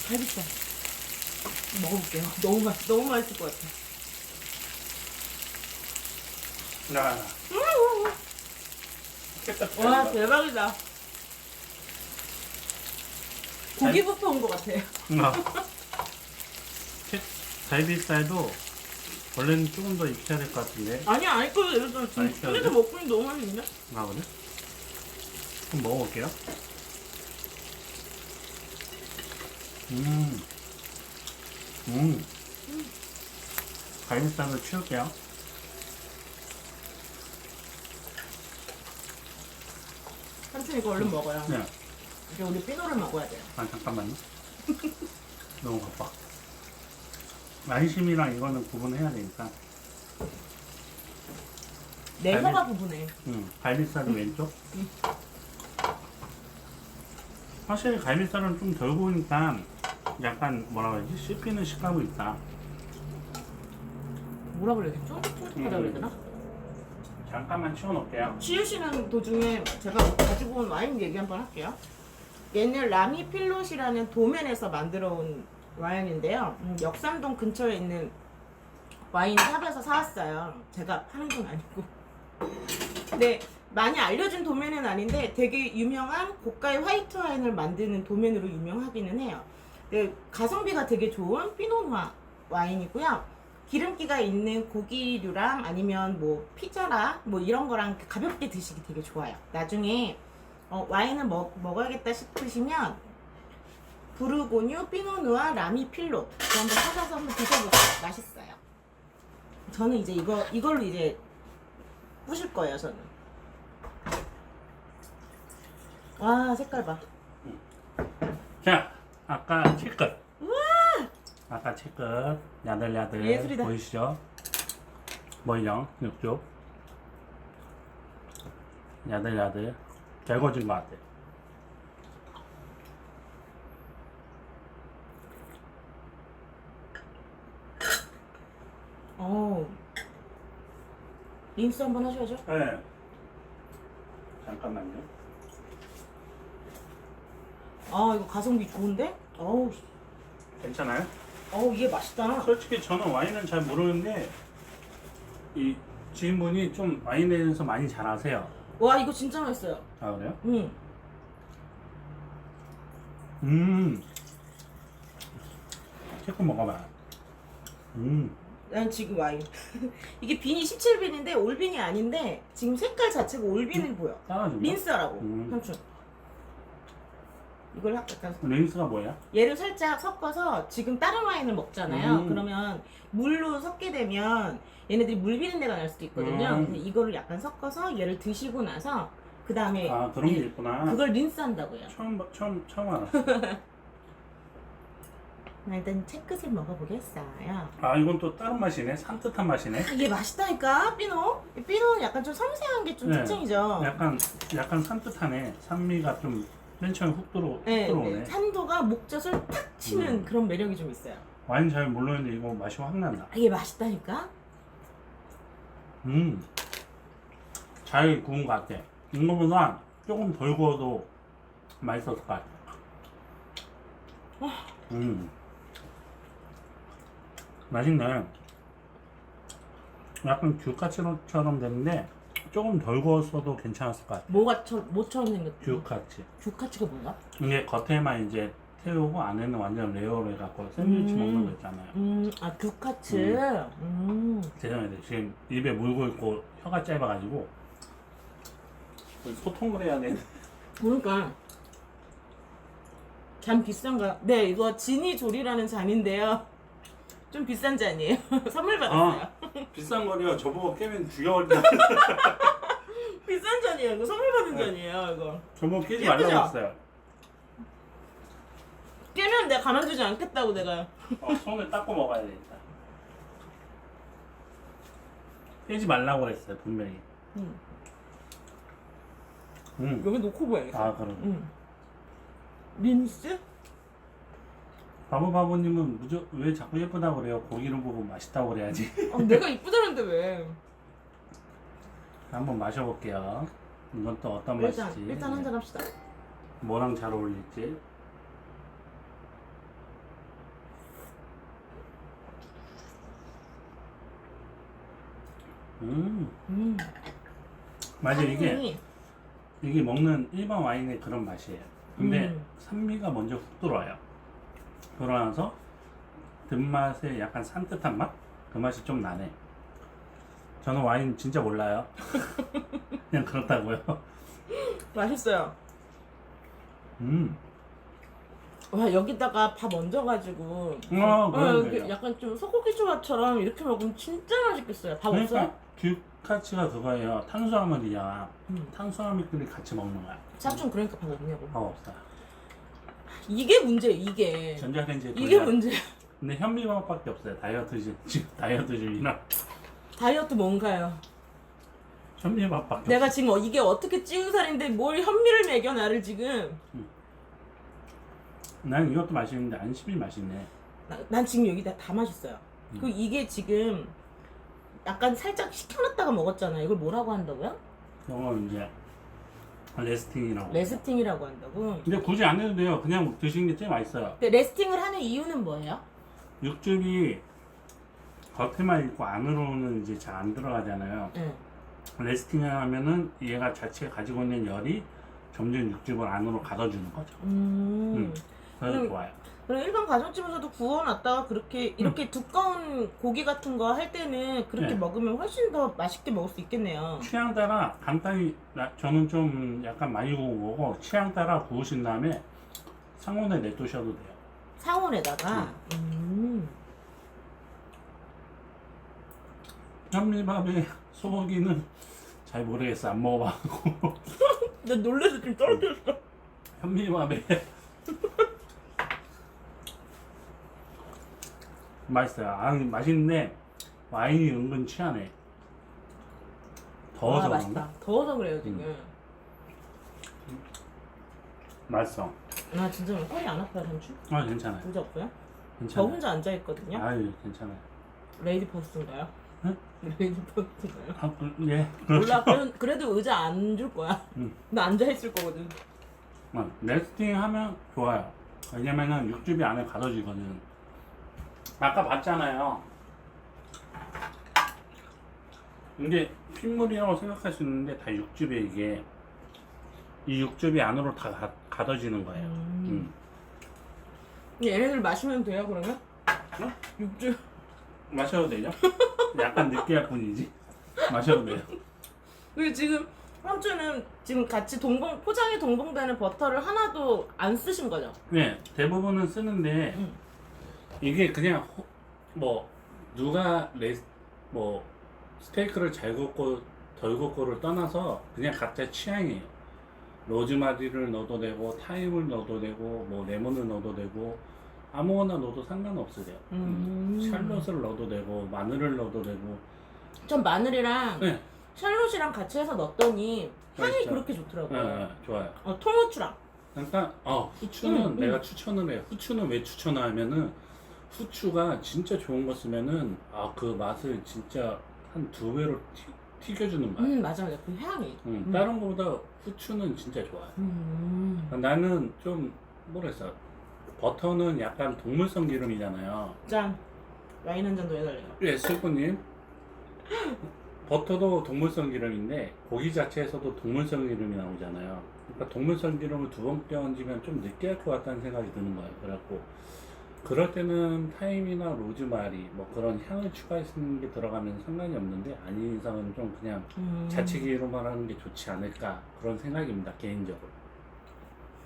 갈비살. 먹어볼게요. 너무 맛있을 것 같아. 나. 좋겠다. 와, 대박이다. 고기부터 온 것 같아. 갈비살도 원래는 조금 더 익혀야 될 것 같은데. 아니야, 안 익혀도 되겠어. 지금 안 익혀도 그래도 돼? 먹고 있는데 너무 맛있는데? 아, 그래? 한번 먹어볼게요. 갈비살도 치울게요. 삼촌 이거 얼른 먹어요. 네. 이제 우리 삐노를 먹어야 돼요. 아, 잠깐만요. 너무 바빠. 안심이랑 이거는 구분해야 되니까. 내 갈비- 혀가 부분해. 갈비살은 왼쪽. 확실히 갈비살은 좀 덜 구우니까 약간 뭐라 그러지? 씹히는 식감이 있다. 뭐라 그래야 되지? 쫀득쫀득하다 그래야 되나? 잠깐만 치워놓을게요. 치우시는 도중에 제가 가지고 온 와인 얘기 한번 할게요. 얘는 라미 필롯이라는 도면에서 만들어 온 와인인데요. 역삼동 근처에 있는 와인 샵에서 사왔어요. 제가 파는 건 아니고. 근데 많이 알려진 도면은 아닌데 되게 유명한 고가의 화이트 와인을 만드는 도면으로 유명하기는 해요. 근데 가성비가 되게 좋은 피노누아 와인이고요. 기름기가 있는 고기류랑 아니면 뭐 피자랑 뭐 이런 거랑 가볍게 드시기 되게 좋아요. 나중에 와인을 먹어야겠다 싶으시면 부르고뉴 피노누아 라미 필롯 그거 한번 사셔서 한번 드셔보세요. 맛있어요. 저는 이제 이걸로 이제 부실 거예요. 저는. 와 색깔 봐. 자, 아까 채끝. 아까 채끝. 야들야들. 예술이다. 보이시죠? 보이죠? 이쪽. 야들야들. 잘 구워진 것 같아요. 린스 한번 하셔야죠. 네. 잠깐만요. 이거 가성비 좋은데? 괜찮아요? 이게 맛있다. 솔직히 저는 와인은 잘 모르는데 이 지인분이 좀 와인에 대해서 많이 잘 아세요. 와 이거 진짜 맛있어요. 아, 그래요? 채끝 먹어봐. 난 지금 와인. 이게 빈이 17빈인데 올빈이 아닌데 지금 색깔 자체가 올빈을 보여. 따라준다. 린스라고. 음. 삼촌. 이걸 약간 린스가 뭐야? 얘를 살짝 섞어서 지금 다른 와인을 먹잖아요. 음. 그러면 물로 섞게 되면 얘네들이 물 비린내가 날 수도 있거든요. 근데 이거를 약간 섞어서 얘를 드시고 나서 그 다음에 아, 그런 게 있구나. 그걸 린스한다고요. 처음 알았어. 일단 채끝을 먹어보겠어요. 아, 이건 또 다른 맛이네. 산뜻한 맛이네. 이게 맛있다니까 삐노. 삐노는 약간 좀 섬세한 게 좀 네. 특징이죠. 약간 산뜻하네. 산미가 좀 맨 처음에 훅 들어오네. 산도가 목젖을 탁 치는 그런 매력이 좀 있어요. 와인 잘 모르는데 이거 맛이 확 난다. 이게 맛있다니까. 잘 구운 것 같아. 이거보다 조금 덜 구워도 맛있었을 것 같아. 맛있네. 약간 듀카치처럼 됐는데 조금 덜 구웠어도 괜찮았을 것 같아. 뭐처럼 생겼지? 듀카치. 듀카치가 뭐야? 이게 겉에만 이제 태우고 안에는 완전 레어로 해갖고 샌드위치 먹는 거 있잖아요. 듀카치. 죄송해요. 지금 입에 물고 있고 혀가 짧아가지고 소통을 해야 돼. 그러니까 잔 비싼가? 네, 이거 지니조리라는 잔인데요. 좀 비싼 잔이에요. 선물 받았어요. 비싼 거요. 저보고 깨면 죽여버린다. 비싼 잔이에요. 이거 선물 받은 잔이에요. 이거. 저보고 깨지 예쁘죠? 말라고 했어요. 깨면 내가 가만두지 않겠다고 내가. 손을 닦고 먹어야 되겠다. 깨지 말라고 했어요 분명히. 여기 놓고 보야겠어. 아 그럼. 린스? 바보님은 왜 자꾸 예쁘다고 그래요? 고기를 보고 맛있다고 그래야지. 내가 이쁘다는데 왜? 한번 마셔볼게요. 이건 또 어떤 일단 맛일지. 일단 한잔 합시다. 뭐랑 잘 어울릴지. 맞아 이게 먹는 일반 와인의 그런 맛이에요. 근데 산미가 먼저 훅 들어와요. 들어와서 든맛에 약간 산뜻한 맛? 그 맛이 좀 나네. 저는 와인 진짜 몰라요. 그냥 그렇다고요. 맛있어요. 와 여기다가 밥 얹어가지고 그러네요. 약간 좀 소고기 조합처럼 이렇게 먹으면 진짜 맛있겠어요. 밥 없어요? 그러니까 듀카츠가 그거예요. 탄수화물이야. 탄수화물끼리 같이 먹는 거야. 삼촌 그러니까 밥 없냐고. 밥 없어요. 이게 문제예요. 이게. 전자레인지에 이게 돌려. 문제야. 근데 현미밥밖에 없어요. 지금 다이어트 중이라 다이어트 뭔가요? 현미밥밖에 내가 없어요. 지금 이게 어떻게 찌운 살인데 뭘 현미를 먹여 나를 지금. 난 이것도 맛있는데 안심이 맛있네. 난 지금 여기다 다 맛있어요. 그 이게 지금 약간 살짝 식혀놨다가 먹었잖아요. 이걸 뭐라고 한다고요? 이건 이제 레스팅이라고. 레스팅이라고 한다고. 근데 굳이 안 해도 돼요. 그냥 드시는 게 제일 맛있어요. 근데 레스팅을 하는 이유는 뭐예요? 육즙이 겉에만 있고 안으로는 이제 잘 안 들어가잖아요. 레스팅을 하면은 얘가 자체가 가지고 있는 열이 점점 육즙을 안으로 가둬주는 거죠. 그래서 그럼- 좋아요. 그럼 일반 가정집에서도 구워놨다가 그렇게 이렇게 두꺼운 고기 같은 거 할 때는 그렇게 네. 먹으면 훨씬 더 맛있게 먹을 수 있겠네요. 취향 따라 간단히 저는 좀 약간 많이 구운 거고 취향 따라 구우신 다음에 상온에 냅두셔도 돼요. 상온에다가. 현미밥에 소고기는 잘 모르겠어. 안 먹어봐고. 나 놀라서 지금 떨어졌어. 현미밥에 맛있어요. 맛있는데 와인이 은근 취하네. 더워서 그런가? 맛있다. 더워서 그래요 지금. 맛있어. 나 진짜 허리 안 아파요 삼촌? 괜찮아요. 문제 없어요? 저 괜찮아요. 혼자 앉아 있거든요. 아유 괜찮아요. 레이디 포스인가요? 응? 레이디 포스인가요? 예. 몰라. 그래도 의자 안 줄 거야. 응. 나 앉아 있을 거거든. 레스팅 하면 좋아요. 왜냐면은 육즙이 안에 가둬지거든. 아까 봤잖아요. 이게 핏물이라고 생각할 수 있는데 다 육즙이에요. 이게 이 육즙이 안으로 다 가둬지는 거예요. 얘네들 마시면 돼요 그러면? 응? 육즙. 마셔도 되죠? 약간 느끼할 뿐이지. 마셔도 돼요. 그리고 지금 삼촌은 지금 같이 포장에 동봉되는 버터를 하나도 안 쓰신 거죠? 네, 대부분은 쓰는데 이게 그냥 누가 스테이크를 잘 굽고 덜 굽고를 떠나서 그냥 각자 취향이에요. 로즈마리를 넣어도 되고 타임을 넣어도 되고 레몬을 넣어도 되고 아무거나 넣어도 상관없으세요. 샬롯을 넣어도 되고 마늘을 넣어도 되고. 전 마늘이랑 네, 샬롯이랑 같이 해서 넣었더니 향이 맛있죠? 그렇게 좋더라고요. 네, 좋아요. 통후추랑. 그러니까 후추는 내가 추천을 해요. 후추는 왜 추천을 하면은 후추가 진짜 좋은 거 쓰면은 그 맛을 진짜 한 2배로 튀겨주는 맛. 맞아요. 그 향이. 다른 거보다 후추는 진짜 좋아요. 나는 좀 뭐랬어. 버터는 약간 동물성 기름이잖아요. 짠. 와인 한 잔 더 해달래요. 예, 슬프님. 버터도 동물성 기름인데 고기 자체에서도 동물성 기름이 나오잖아요. 그러니까 동물성 기름을 2번 껴얹으면 좀 느끼할 것 같다는 생각이 드는 거예요. 그래갖고 그럴 때는 타임이나 로즈마리 그런 향을 추가하시는 게 들어가면 상관이 없는데 아닌 이상은 좀 그냥 자체 기름만 하는 게 좋지 않을까 그런 생각입니다. 개인적으로.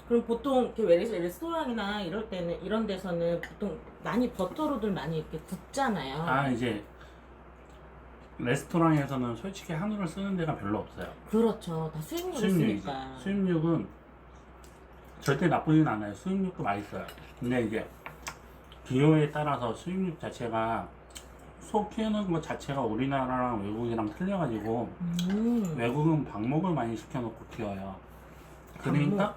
그럼 보통 이렇게 레스토랑이나 이런 데서는 보통 버터로들 많이 이렇게 굽잖아요. 이제 레스토랑에서는 솔직히 한우를 쓰는 데가 별로 없어요. 그렇죠. 다 수입육을 수입육이지. 쓰니까. 수입육은 절대 나쁘진 않아요. 수입육도 맛있어요. 근데 이제 기호에 따라서 수입육 자체가 소 키우는 것 자체가 우리나라랑 외국이랑 틀려가지고 외국은 방목을 많이 시켜놓고 키워요. 그러니까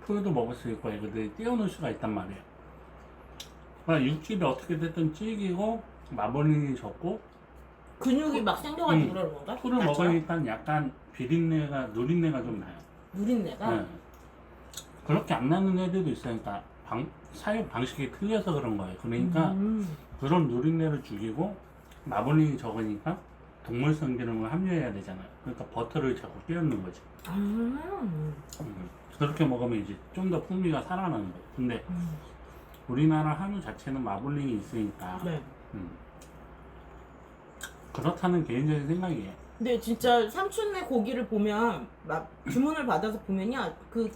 풀도 먹을 수 있고 애들이 띄워놓을 수가 있단 말이에요. 그러니까 육질이 어떻게 됐든 질기고 마블링이 적고 근육이 막 생겨가지고 그러는 건가? 풀을 나처럼? 먹으니까 약간 비린내가 누린내가 좀 나요. 누린내가? 네. 그렇게 안 나는 애들도 있으니까 사육 방식이 틀려서 그런 거예요. 그러니까 그런 누린내를 죽이고 마블링이 적으니까 동물성 기능을 함유해야 되잖아요. 그러니까 버터를 자꾸 끼얹는 거지. 그렇게 먹으면 이제 좀 더 풍미가 살아나는 거예요. 근데 우리나라 한우 자체는 마블링이 있으니까 네. 그렇다는 개인적인 생각이에요. 근데 진짜 삼촌네 고기를 보면 막 주문을 받아서 보면요, 그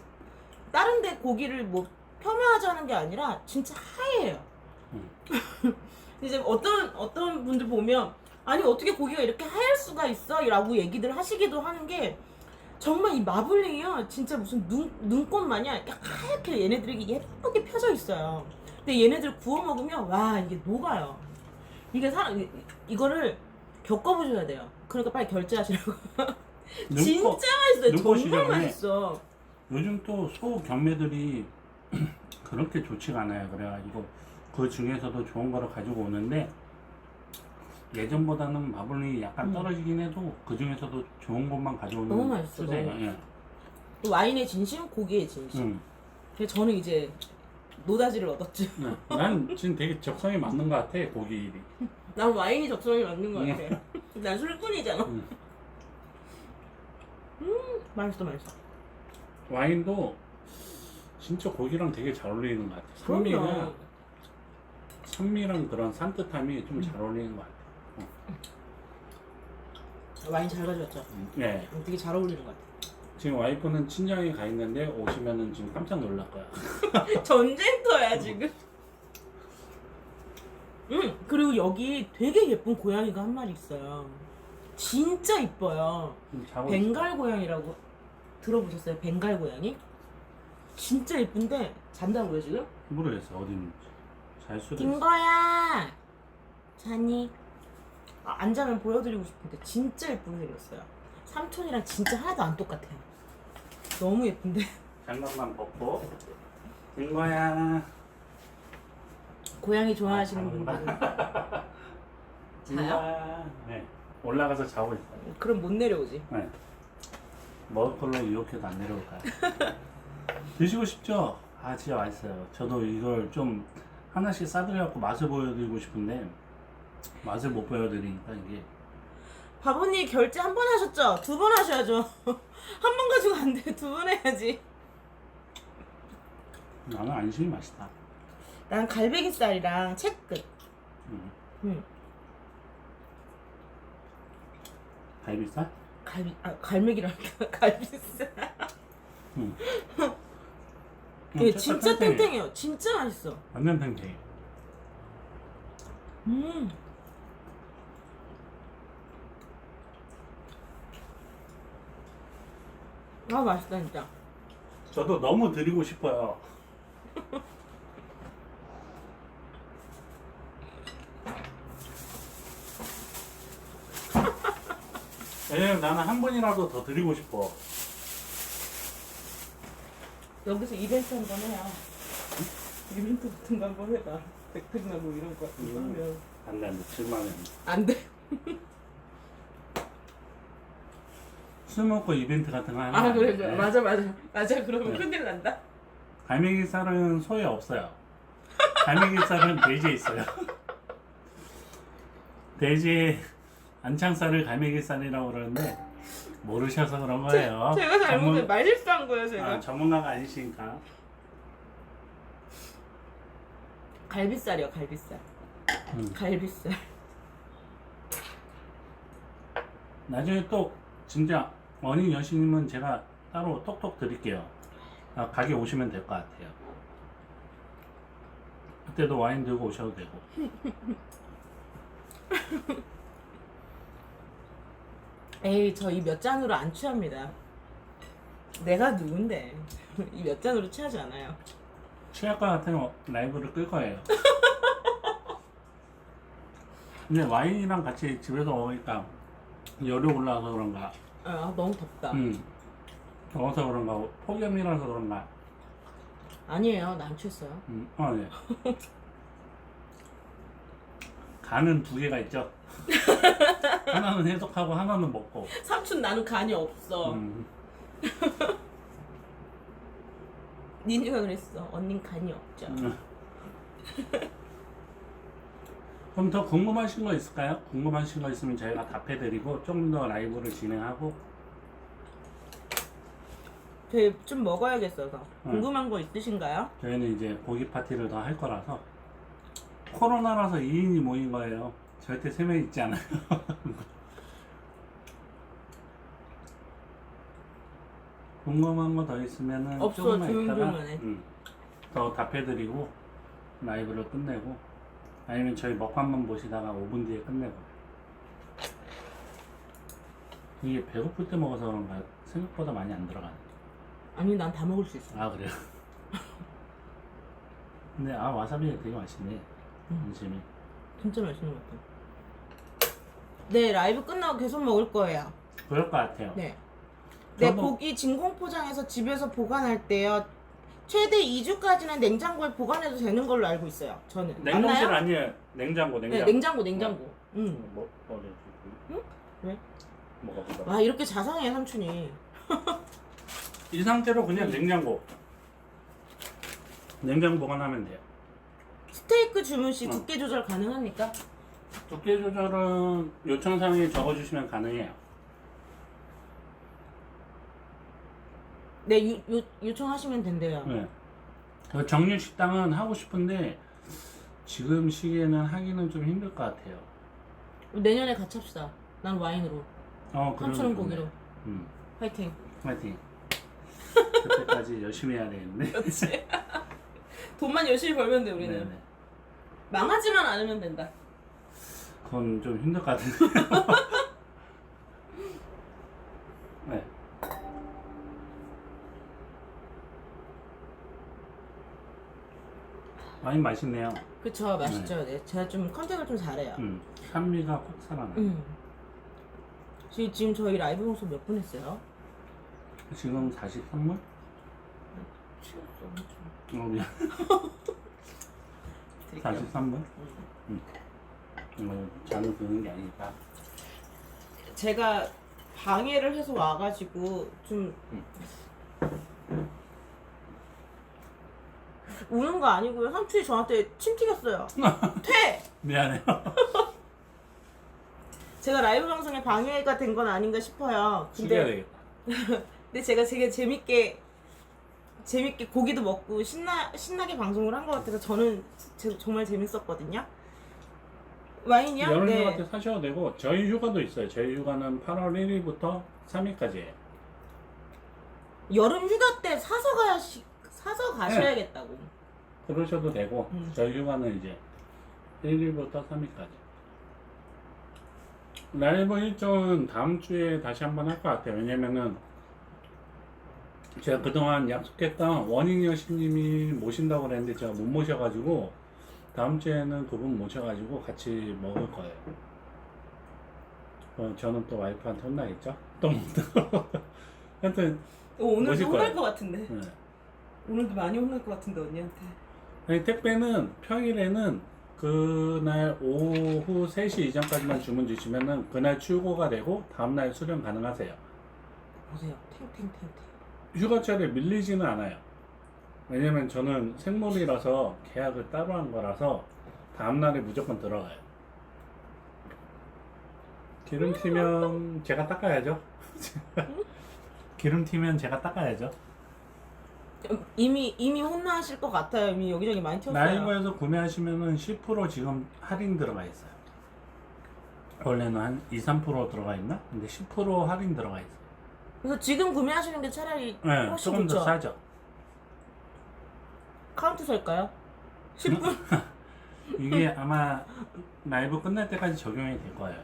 다른 데 고기를 뭐 폄하하자는 게 아니라 진짜 하얘요. 이제 어떤 분들 보면 아니 어떻게 고기가 이렇게 하얄 수가 있어? 라고 얘기들 하시기도 하는 게 정말 이 마블링이요 진짜 무슨 눈꽃 마냥 이렇게 하얗게 얘네들이 예쁘게 펴져 있어요. 근데 얘네들 구워 먹으면 와 이게 녹아요. 이게 이거를 겪어보셔야 돼요. 그러니까 빨리 결제하시라고. 진짜 맛있어요. 눈꽃이죠, 정말 근데. 맛있어. 요즘 또 소 경매들이 그렇게 좋지가 않아요. 그래가지고 그 중에서도 좋은 거를 가지고 오는데 예전보다는 마블링이 약간 떨어지긴 해도 그 중에서도 좋은 것만 가져오는 너무 맛있어, 추세예요. 너무. 예. 또 와인의 진심, 고기의 진심. 그래서 저는 이제 노다지를 얻었죠. 네. 난 지금 되게 적성에 맞는 것 같아 고기. 난 와인이 적성에 맞는 것 같아. 난 술꾼이잖아. 맛있어, 맛있어. 와인도 진짜 고기랑 되게 잘 어울리는 것 같아. 그럼요. 산미랑 그런 산뜻함이 좀 잘 어울리는 것 같아. 와인 잘 가져왔죠. 네. 되게 잘 어울리는 것 지금 와이프는 친정에 가 있는데 오시면은 지금 깜짝 놀랄 거야. 같아. 전쟁터야 지금. 그리고 여기 되게 예쁜 고양이가 한 마리 있어요. 진짜 이뻐요. 자고 벵갈 고양이라고 들어보셨어요? 벵갈 고양이? 진짜 예쁜데 잔다고요 지금? 모르겠어 어디 있는지. 잘 수도 있어. 딩거야 자니? 안 자면 보여드리고 싶은데 진짜 예쁘게 생겼어요. 삼촌이랑 진짜 하나도 안 똑같아요. 너무 예쁜데. 장갑만 벗고 된 거야. 고양이 좋아하시는 분들은 자요? 네. 올라가서 자고 있어요. 그럼 못 내려오지. 네. 먹을 걸로 이렇게도 안 내려올까요? 드시고 싶죠? 아 진짜 맛있어요. 저도 이걸 좀 하나씩 싸드려갖고 맛을 보여드리고 싶은데 맛을 못 보여드리니까 이게 바보님 결제 한 번 하셨죠? 2번 하셔야죠. 한 번 가지고 안 돼. 2번 해야지. 나는 안심이 맛있다. 난 갈매기살이랑 채끝. 갈비살? 갈매기랑 갈비살. 응. 이게 진짜 탱탱해요. 진짜 맛있어. 완전 탱탱해. 아 맛있다 진짜. 저도 너무 드리고 싶어요. 왜냐면 나는 한 번이라도 더 드리고 싶어. 여기서 이벤트 한번 해요. 이벤트 같은 거 한번 해봐. 백팩나 뭐 이런 거 같은 거 하면. 안 돼, 7만 원. 안 돼. 술 먹고 이벤트 같은 거 하면. 아 그래 안 돼. 그래. 맞아. 그러면 네. 큰일 난다. 갈매기살은 소에 없어요. 갈매기살은 돼지에 있어요. 돼지 안창살을 갈매기살이라고 그러는데 모르셔서 그런 거예요. 제가 잘못해 말실수한 거예요 제가. 전문가가 아니시니까. 갈비살이요 갈비살. 갈비살. 나중에 또 진짜 어린 여신님은 제가 따로 톡톡 드릴게요. 가게 오시면 될 것 같아요. 그때도 와인 들고 오셔도 되고. 에이 저 이 몇 잔으로 안 취합니다. 내가 누군데 이 몇 잔으로 취하지 않아요. 취할 것 같으면 라이브를 끌 거예요. 근데 와인이랑 같이 집에서 먹으니까 열이 올라와서 그런가, 아 너무 덥다. 더워서 그런가, 폭염이라서 그런가. 아니에요 나 안 취했어요. 네. 간은 두 개가 있죠. 하나는 해독하고 하나는 먹고. 삼촌 나는 간이 없어. 음, 니네가 그랬어. 언닌 간이 없죠. 그럼 더 궁금하신 거 있을까요? 궁금하신 거 있으면 저희가 답해드리고 좀 더 라이브를 진행하고. 저희 좀 먹어야겠어서. 궁금한 거 있으신가요? 저희는 이제 고기 파티를 더 할 거라서. 코로나라서 2인이 모인 거예요. 절대 3명 있지 않아요. 궁금한 거 더 있으면은 없어, 조금만 있다가 조용조용만 해. 더 답해드리고 라이브를 끝내고, 아니면 저희 먹방만 보시다가 5분 뒤에 끝내고. 이게 배고플 때 먹어서 그런가 생각보다 많이 안 들어가네. 아니 난 다 먹을 수 있어. 아 그래요? 근데 와사비가 되게 맛있네. 안심이. 진짜 맛있는 것 같아. 네 라이브 끝나고 계속 먹을 거예요. 그럴 것 같아요. 네. 네 저도- 고기 진공 포장해서 집에서 보관할 때요. 최대 2주까지는 냉장고에 보관해도 되는 걸로 알고 있어요. 저는. 냉동실 맞나요? 아니에요. 냉장고. 네 냉장고. 뭐 응? 왜? 뭐가 보다. 와 이렇게 자상해 삼촌이. 이 상태로 그냥 냉장고. 냉장 보관하면 돼요. 스테이크 주문 시 두께 조절 가능합니까? 두께 조절은 요청사항에 적어주시면 가능해요. 네 요청하시면 된대요. 네. 그 정육 식당은 하고 싶은데 지금 시기에는 하기는 좀 힘들 것 같아요. 내년에 같이 합시다. 난 와인으로. 그러면 삼촌은 좋네. 고기로. 화이팅. 파이팅. 그때까지 열심히 해야 되겠네. 그렇지. 돈만 열심히 벌면 돼 우리는. 네네. 망하지만 않으면 된다. 그건 좀 힘들 것 같은데. 네. 와인 맛있네요. 그쵸 맛있죠. 네. 제가 좀 컨택을 좀 잘해요. 산미가 확 살아나요. 지금 저희 라이브 방송 몇 분 했어요? 지금 43분? 미안. 드릴게요. 43분? 잔을 드는 게 아니니까. 제가 방해를 해서 와가지고 좀 우는 거 아니고요. 삼촌이 저한테 침 튀겼어요. 퇴! 미안해요. 제가 라이브 방송에 방해가 된 건 아닌가 싶어요. 숙여야 근데 되겠다. 제가 되게 재밌게 고기도 먹고 신나게 방송을 한 것 같아서 저는 정말 재밌었거든요. 와인이요? 여름 네. 휴가 때 사셔도 되고, 저희 휴가도 있어요. 저희 휴가는 8월 1일부터 3일까지예요. 여름 휴가 때 사서 가셔야겠다고. 그러셔도 되고, 저희 휴가는 이제 1일부터 3일까지. 라이브 일정은 다음 주에 다시 한번 할 것 같아요. 왜냐면은 제가 그동안 약속했던 원인 여신님이 모신다고 그랬는데 제가 못 모셔가지고 다음 주에는 그분 모셔가지고 같이 먹을 거예요. 저는 또 와이프한테 혼나겠죠? 또 먹다가. 하여튼 오늘도 모실 혼날 거예요. 것 같은데. 네. 오늘도 많이 혼날 것 같은데 언니한테. 아니, 택배는 평일에는 그날 오후 3시 이전까지만 주문 주시면은 그날 출고가 되고 다음날 수령 가능하세요. 보세요. 탱탱탱탱. 휴가철에 밀리지는 않아요. 왜냐면 저는 생물이라서 계약을 따로 한 거라서 다음날에 무조건 들어가요. 기름 튀면 제가 닦아야죠. 기름 튀면 제가 닦아야죠. 이미 혼나실 것 같아요. 이미 여기저기 많이 튀었어요. 라이브에서 구매하시면은 10% 지금 할인 들어가 있어요. 원래는 한 2~3% 들어가 있나? 근데 10% 할인 들어가 있어요. 그래서 지금 구매하시는 게 차라리 네, 훨씬 조금 더 좋죠. 싸죠. 카운트 설까요? 10분? 이게 아마 라이브 끝날 때까지 적용이 될 거예요.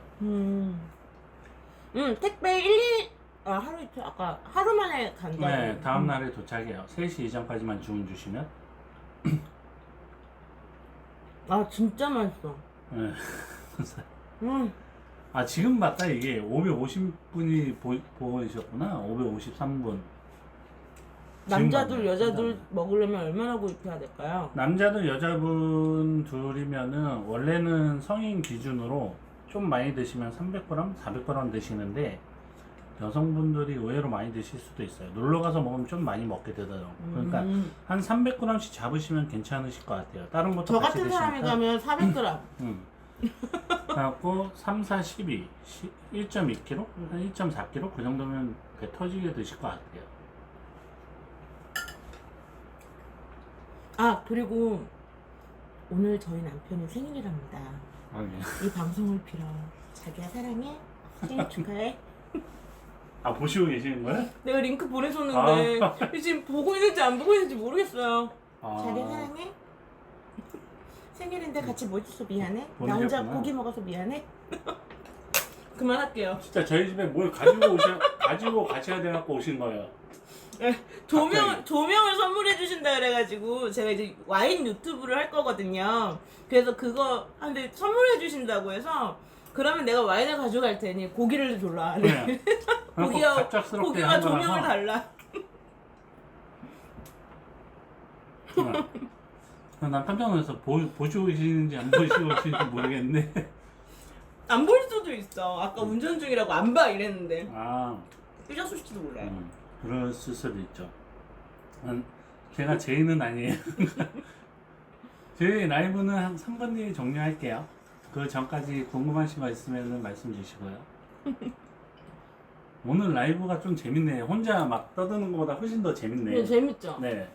택배 1, 2, 하루 이틀, 아까 하루 만에 간다고. 네, 다음 날에 도착해요. 3시 이전까지만 주문 주시면. 아, 진짜 맛있어. 네. 음, 아, 지금 봤다. 이게 550분이 보이셨구나. 553분. 남자들, 여자들 먹으려면 얼마나 구입해야 될까요? 남자들 여자분 둘이면은 원래는 성인 기준으로 좀 많이 드시면 300g, 400g 드시는데 여성분들이 의외로 많이 드실 수도 있어요. 놀러 가서 먹으면 좀 많이 먹게 되더라고요. 그러니까 한 300g씩 잡으시면 괜찮으실 것 같아요. 다른 것도 저 같이 같은 사람이 드시니까. 가면 400g. 그래갖고 3, 4, 12, 1.2kg, 한 1.4kg 그 정도면 배 터지게 드실 것 같아요. 아, 그리고 오늘 저희 남편의 생일이랍니다. 아, 예. 이 방송을 빌어 자기야 사랑해, 생일 축하해. 아, 보시고 계시는 거예요? 내가 링크 보내줬는데 지금 보고 있는지 안 보고 있는지 모르겠어요. 아. 자기야 사랑해. 생일인데 같이 못 있어서 미안해. 나 보내셨구나. 혼자 고기 먹어서 미안해. 그만할게요. 진짜 저희 집에 뭘 가지고 가셔야 돼갖고 오신 거예요. 조명을 선물해 주신다 그래가지고 제가 이제 와인 유튜브를 할 거거든요. 그래서 그거 한데 선물해 주신다고 해서 그러면 내가 와인을 가져갈 테니 고기를 졸라. 네. 고기와 한 조명을 거라서. 달라. 난 깜짝 놀라서 보시고 계시는지 안 보시고 계시는지 모르겠는데. 안 볼 수도 있어. 아까 운전 중이라고 안 봐 이랬는데 아, 삐졌을지도 몰라요. 그럴 수도 있죠. 제가 제인은 아니에요. 저희 라이브는 한 3분 뒤에 종료할게요. 그 전까지 궁금하신 거 있으면 말씀 주시고요. 오늘 라이브가 좀 재밌네요. 혼자 막 떠드는 것보다 훨씬 더 재밌네요. 네, 재밌죠? 네.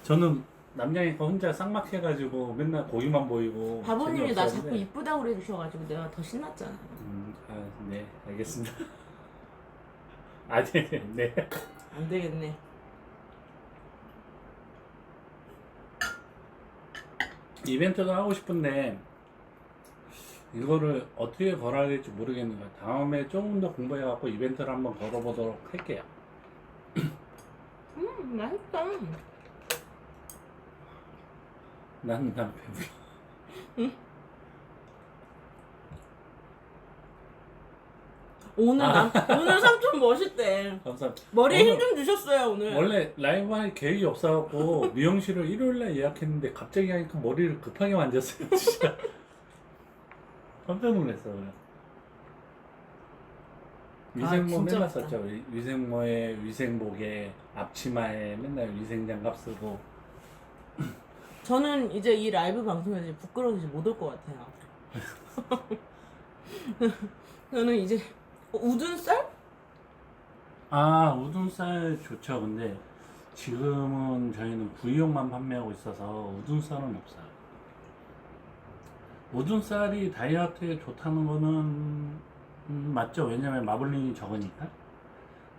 저는 남자니까 혼자 쌍막해가지고 맨날 고기만 보이고. 바보님이 나 재미없었는데. 자꾸 이쁘다고 그래 주셔가지고 내가 더 신났잖아. 네, 알겠습니다. 아, 네, 네. 안 되겠네. 이벤트도 하고 싶은데 이거를 어떻게 걸어야 될지 모르겠는 거예요. 다음에 조금 더 공부해갖고 이벤트를 한번 걸어보도록 할게요. 맛있다. 난 배불러. 오늘 삼촌 멋있대. 감사합니다. 머리에 오늘- 힘 좀 주셨어요 오늘. 원래 라이브 할 계획이 없어갖고 미용실을 일요일날 예약했는데 갑자기 하니까 머리를 급하게 만졌어요. 진짜 깜짝 놀랐어요. 위생모 진짜 맨날 맞다. 썼죠. 위생모에 위생복에 앞치마에 맨날 위생장갑 쓰고. 저는 이제 이 라이브 방송에서 이제 부끄러워서 이제 못 올 것 같아요. 저는 이제 우둔살? 아, 우둔살 좋죠. 근데 지금은 저희는 부위용만 판매하고 있어서 우둔살은 없어요. 우둔살이 다이어트에 좋다는 거는 맞죠. 왜냐면 마블링이 적으니까.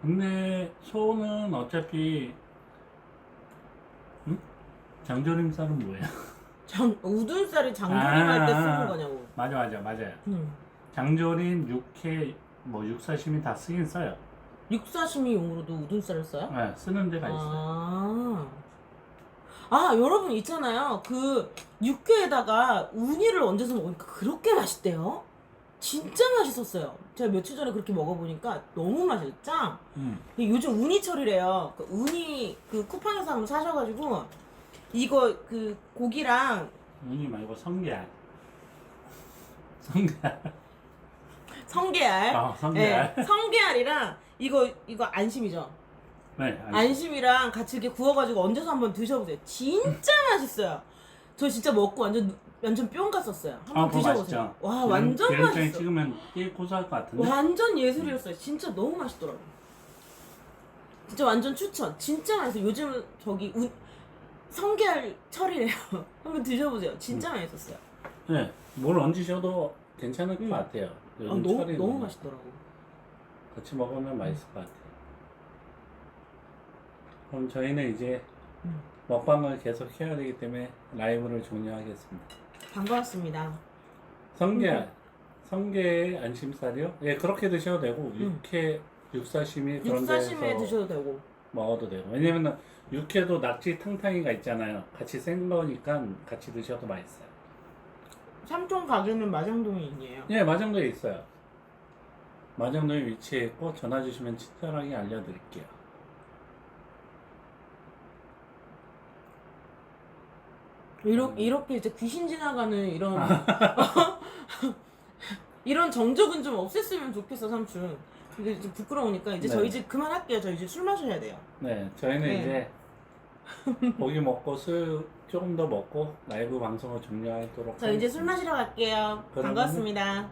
근데 소는 어차피 장조림살은 뭐예요? 우둔살이 장조림할 때 쓰는 거냐고. 맞아요. 장조림, 육회, 뭐 육사시미 다 쓰긴 써요. 육사시미용으로도 우둔살을 써요? 네, 쓰는 데가 있어요. 여러분 있잖아요. 그 육회에다가 우니를 얹어서 먹으니까 그렇게 맛있대요. 진짜 맛있었어요. 제가 며칠 전에 그렇게 먹어보니까 너무 맛있죠? 요즘 우니철이래요. 그 우니 그 쿠팡에서 한번 사셔가지고 이거 그 고기랑 우니 말고 성게알. 성게알. 성게알. 네, 성게알이랑 이거 안심이죠. 네, 안심이랑 같이 이렇게 구워가지고 얹어서 한번 드셔보세요. 진짜 맛있어요. 저 진짜 먹고 완전 뿅 갔었어요. 한번 그거 드셔보세요. 맛있죠? 와 완전 기름장에 맛있어. 찍으면 되게 고소할 것 같은데. 완전 예술이었어요. 진짜 너무 맛있더라고. 진짜 완전 추천. 진짜 맛있어. 요즘 저기 성게알 철이래요. 한번 드셔보세요. 진짜 맛있었어요. 네, 뭘 얹으셔도 괜찮을 것 같아요. 요즘 철이 너무 맛있더라고. 같이 먹으면 맛있을 것 같아요. 그럼 저희는 이제 먹방을 계속 해야 되기 때문에 라이브를 종료하겠습니다. 반가웠습니다. 성게알 성게 안심살이요? 예, 그렇게 드셔도 되고 육회, 육사시미 그런 육사심에 데서 드셔도 되고. 먹어도 되고. 왜냐면 육회도 낙지 탕탕이가 있잖아요. 같이 센 거니까 같이 드셔도 맛있어요. 삼촌 가게는 마장동에 있네요. 예, 마장도에 있어요. 마장도에 위치해 있고 전화 주시면 친절하게 알려드릴게요. 이렇게 이제 귀신 지나가는 이런 이런 정적은 좀 없앴으면 좋겠어, 삼촌. 근데 이제 부끄러우니까 이제 네. 저희 집 그만할게요. 저희 이제 술 마셔야 돼요. 네, 저희는 네. 이제 고기 먹고 술 조금 더 먹고 라이브 방송을 종료하도록 저 이제 술 하겠습니다. 마시러 갈게요. 그러면은- 반갑습니다.